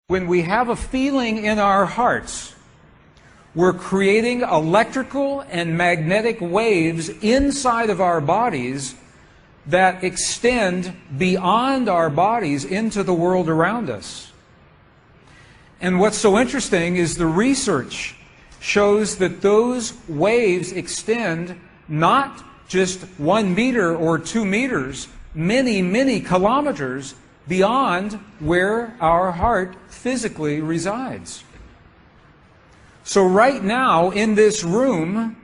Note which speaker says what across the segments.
Speaker 1: When we have a feeling in our hearts, we're creating electrical and magnetic waves inside of our bodies that extend beyond our bodies into the world around us. And what's so interesting is the research shows that those waves extend not just 1 meter or 2 meters, many, many kilometers beyond where our heart physically resides. So right now in this room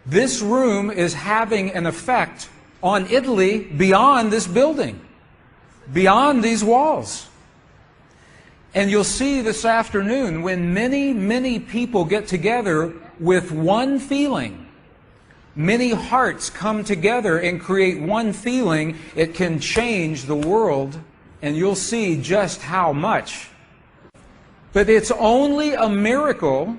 Speaker 1: is having an effect on Italy beyond this building, beyond these walls. And you'll see this afternoon when many, many people get together with one feeling, many hearts come together and create one feeling, it can change the world, and you'll see just how much. But it's only a miracle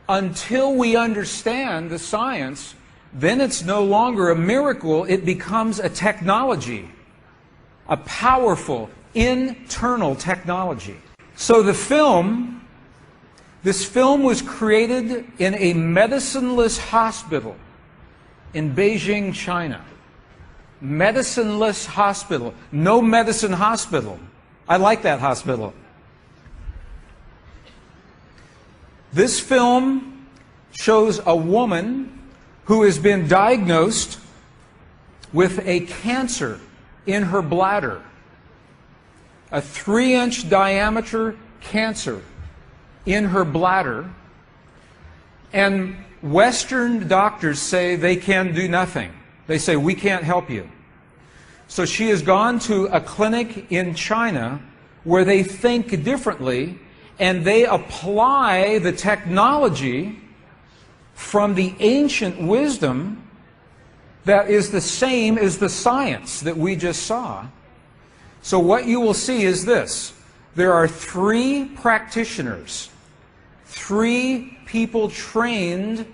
Speaker 1: until we understand the science. Then it's no longer a miracle, it becomes a technology, a powerful internal technology. So this film was created in a medicineless hospital in Beijing, China. Medicineless hospital, no medicine hospital. I like that hospital. This film shows a woman who has been diagnosed with a cancer in her bladder. A 3-inch diameter cancer in her bladder. And Western doctors say they can do nothing. They say, we can't help you. So she has gone to a clinic in China where they think differently, and they apply the technology from the ancient wisdom that is the same as the science that we just saw. So what you will see is this. There are 3 practitioners, 3 people trained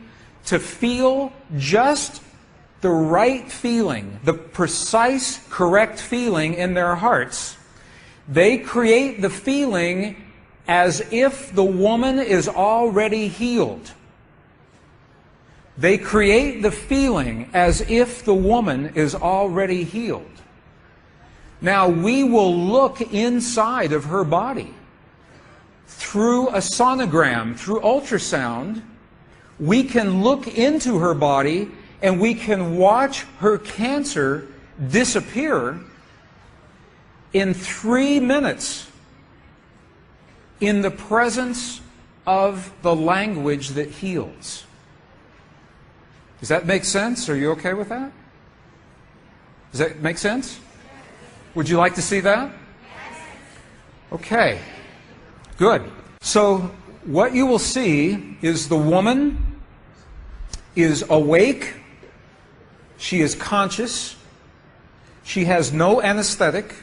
Speaker 1: to feel just the right feeling, the precise, correct feeling in their hearts. They create the feeling as if the woman is already healed. They create the feeling as if the woman is already healed. Now we will look inside of her body through a sonogram, through ultrasound. We can look into her body and we can watch her cancer disappear in 3 minutes in the presence of the language that heals. Does that make sense? Are you okay with that? Does that make sense? Would you like to see that? Okay, good. So what you will see is the woman is awake, she is conscious, she has no anesthetic,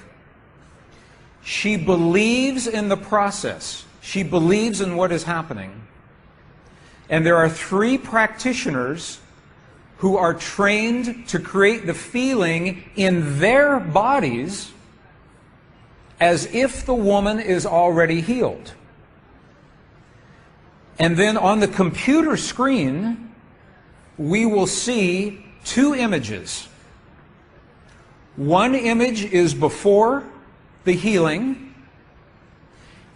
Speaker 1: she believes in the process, she believes in what is happening, and there are 3 practitioners who are trained to create the feeling in their bodies as if the woman is already healed. And then on the computer screen, we will see 2 images. One image is before the healing,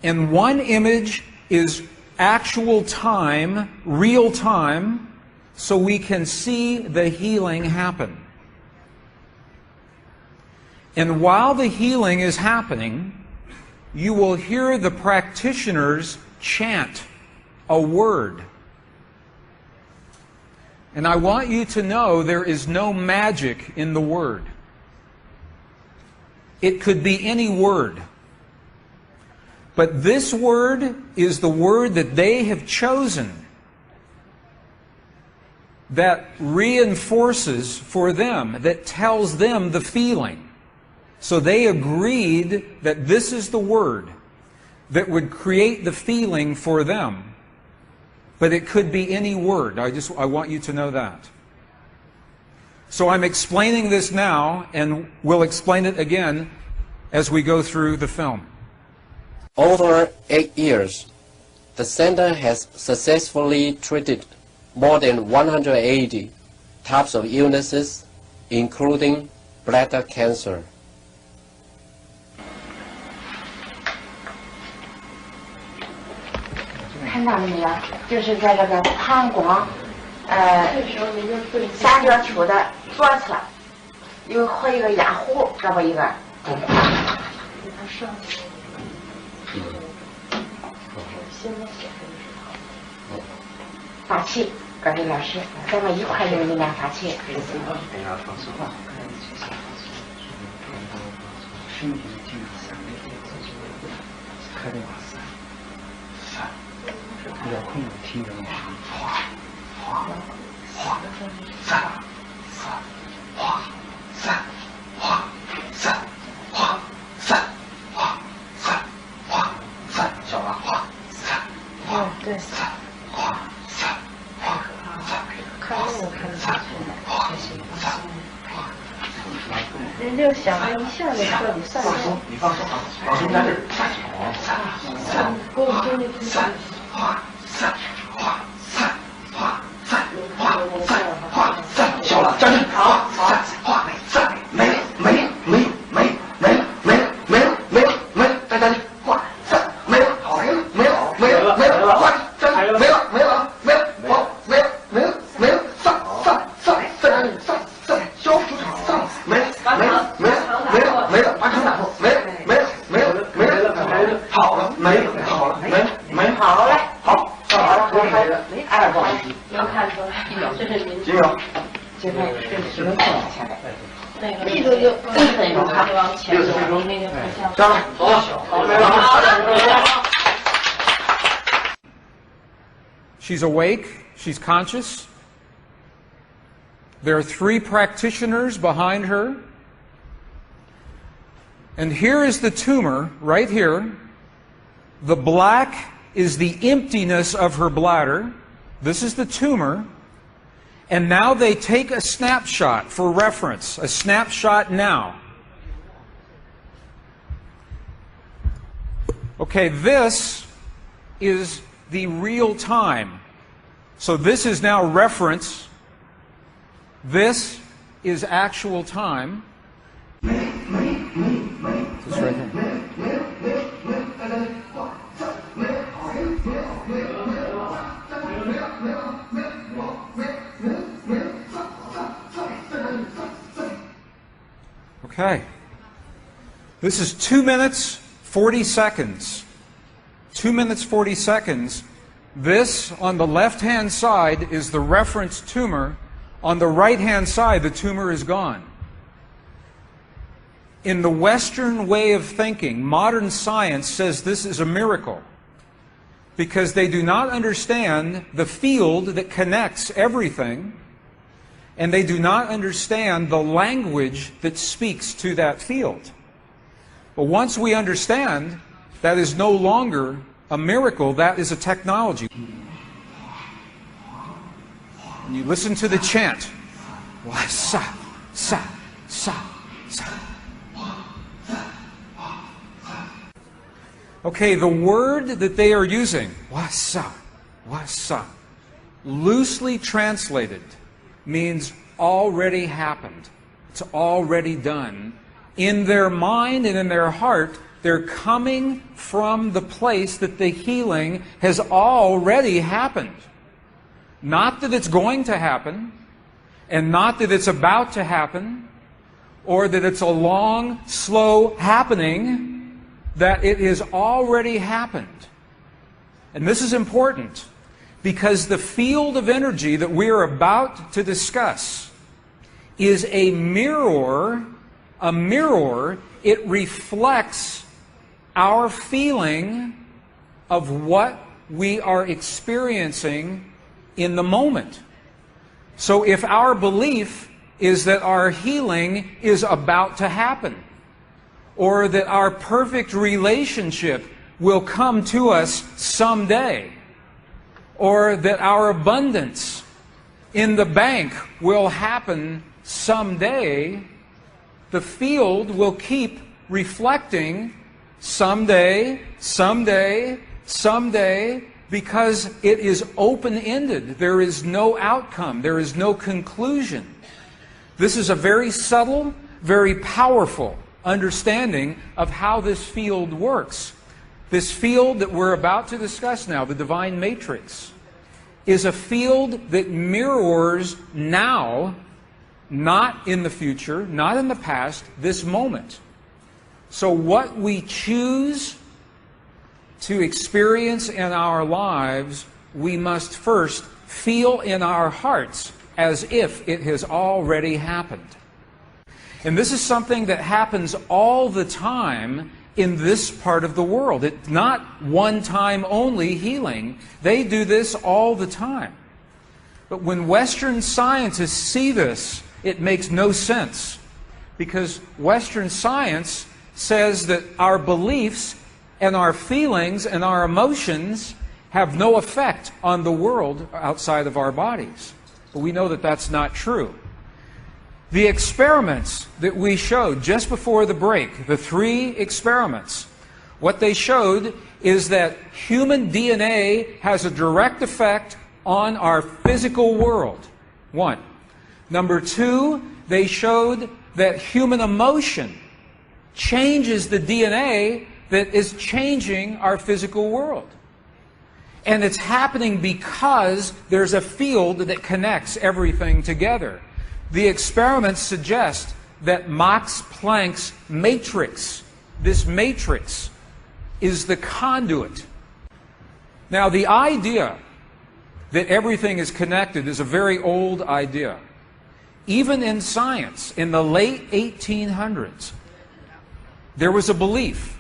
Speaker 1: and one image is actual time, real time, so we can see the healing happen. And while the healing is happening, you will hear the practitioners chant a word. And I want you to know there is no magic in the word. It could be any word. But this word is the word that they have chosen that reinforces for them, that tells them the feeling. So they agreed that this is the word that would create the feeling for them. But it could be any word. I want you to know that. So I'm explaining this now, and we'll explain it again as we go through the film.
Speaker 2: Over 8 years, the center has successfully treated more than 180 types of illnesses, including bladder cancer.
Speaker 3: 看到了没有？就是在这个膀胱，下角处的左侧，和一个压壶，这么一个。发气，各位老师，咱们一块用力量发气。
Speaker 4: 比较困难，听着吗？哗哗哗，散散哗散哗散哗散哗散哗散，小了哗散哗
Speaker 3: 对
Speaker 4: 散哗散哗散，
Speaker 3: 看那个看得下去的，
Speaker 4: 哗散哗。
Speaker 3: 人就想着一下就彻底散了。
Speaker 4: 你放手，老师你在这儿散散散散哗散哗散哗散哗散哗散，小了站着，哗散哗散，没了没了没了没了没了没了没了没了没了，再站着，哗散没了没了没了没了没了，哗站着没了没了没了好没了没了没了散散散散散散，消除散没了没了没了没了没了，把肠打破没了没了没了没了没了，好了没了好了没了没了好嘞好。
Speaker 3: 哎，不好意思，能看出来，这是您。
Speaker 4: 几秒？
Speaker 3: 现在只能放下来。那个力度就6分钟哈，60分钟那个
Speaker 4: 站了，走了，好，没了。
Speaker 1: She's awake, she's conscious. There are 3 practitioners behind her. And here is the tumor, right here. The black is the emptiness of her bladder. This is the tumor. And now they take a snapshot for reference, a snapshot now. Okay, this is the real time. So this is now reference. This is actual time. This right here. Okay. This is 2 minutes, 40 seconds. 2 minutes, 40 seconds. This, on the left-hand side, is the reference tumor. On the right-hand side, the tumor is gone. In the Western way of thinking, modern science says this is a miracle because they do not understand the field that connects everything, and they do not understand the language that speaks to that field. But once we understand, that is no longer a miracle, that is a technology. And you listen to the chant. Sa, sa, sa, sa. Okay, the word that they are using, wasa, wasa, loosely translated, means already happened. It's already done. In their mind and in their heart, they're coming from the place that the healing has already happened. Not that it's going to happen, and not that it's about to happen, or that it's a long, slow happening, that it has already happened. And this is important, because the field of energy that we are about to discuss is a mirror. A mirror, it reflects our feeling of what we are experiencing in the moment. So if our belief is that our healing is about to happen, or that our perfect relationship will come to us someday, or that our abundance in the bank will happen someday, the field will keep reflecting someday, someday, someday, because it is open-ended. There is no outcome. There is no conclusion. This is a very subtle, very powerful understanding of how this field works. This field that we're about to discuss now, the divine matrix, is a field that mirrors now, not in the future, not in the past, this moment. So what we choose to experience in our lives, we must first feel in our hearts as if it has already happened. And this is something that happens all the time in this part of the world. It's not one-time only healing. They do this all the time. But when Western scientists see this, it makes no sense. Because Western science says that our beliefs and our feelings and our emotions have no effect on the world outside of our bodies. But we know that that's not true. The experiments that we showed just before the break, the 3 experiments, what they showed is that human DNA has a direct effect on our physical world. 1. Number 2, they showed that human emotion changes the DNA that is changing our physical world. And it's happening because there's a field that connects everything together. The experiments suggest that Max Planck's matrix, this matrix, is the conduit. Now, the idea that everything is connected is a very old idea. Even in science, in the late 1800s, there was a belief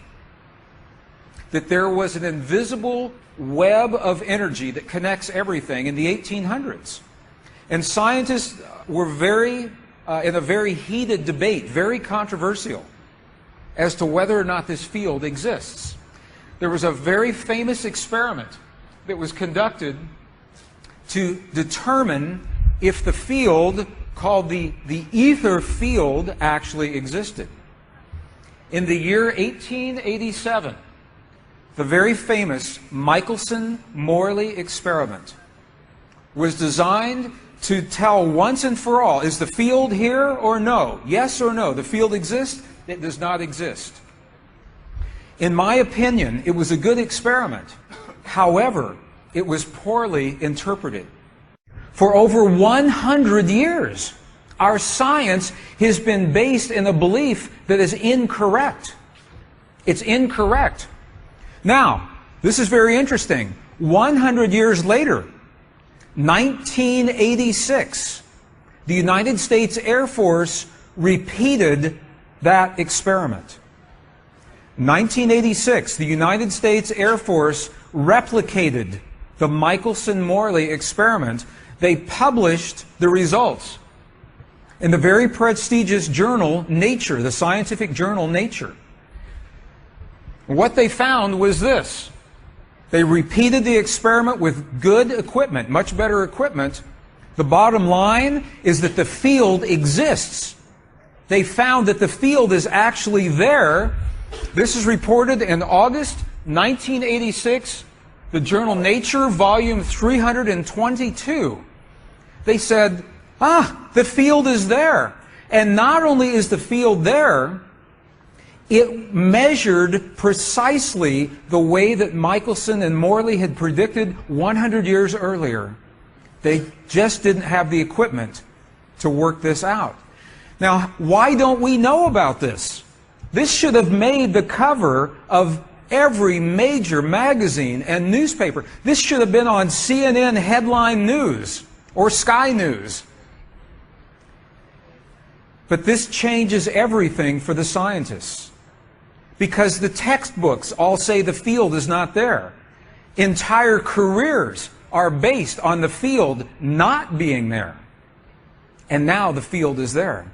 Speaker 1: that there was an invisible web of energy that connects everything in the 1800s. And scientists were in a very heated debate, very controversial, as to whether or not this field exists. There was a very famous experiment that was conducted to determine if the field called the ether field actually existed. In the year 1887, the very famous Michelson-Morley experiment was designed to tell once and for all, is the field here or no? Yes or no? The field exists? It does not exist. In my opinion, it was a good experiment. However, it was poorly interpreted. For over 100 years, our science has been based in a belief that is incorrect. It's incorrect. Now, this is very interesting. 100 years later, 1986, the United States Air Force repeated that experiment. 1986, the United States Air Force replicated the Michelson-Morley experiment. They published the results in the very prestigious journal Nature, the scientific journal Nature. What they found was this. They repeated the experiment with good equipment, much better equipment. The bottom line is that the field exists. They found that the field is actually there. This is reported in August 1986, the journal Nature, volume 322. They said, the field is there. And not only is the field there, it measured precisely the way that Michelson and Morley had predicted 100 years earlier. They just didn't have the equipment to work this out. Now, why don't we know about this? This should have made the cover of every major magazine and newspaper. This should have been on CNN headline news or Sky News. But this changes everything for the scientists. Because the textbooks all say the field is not there. Entire careers are based on the field not being there. And now the field is there.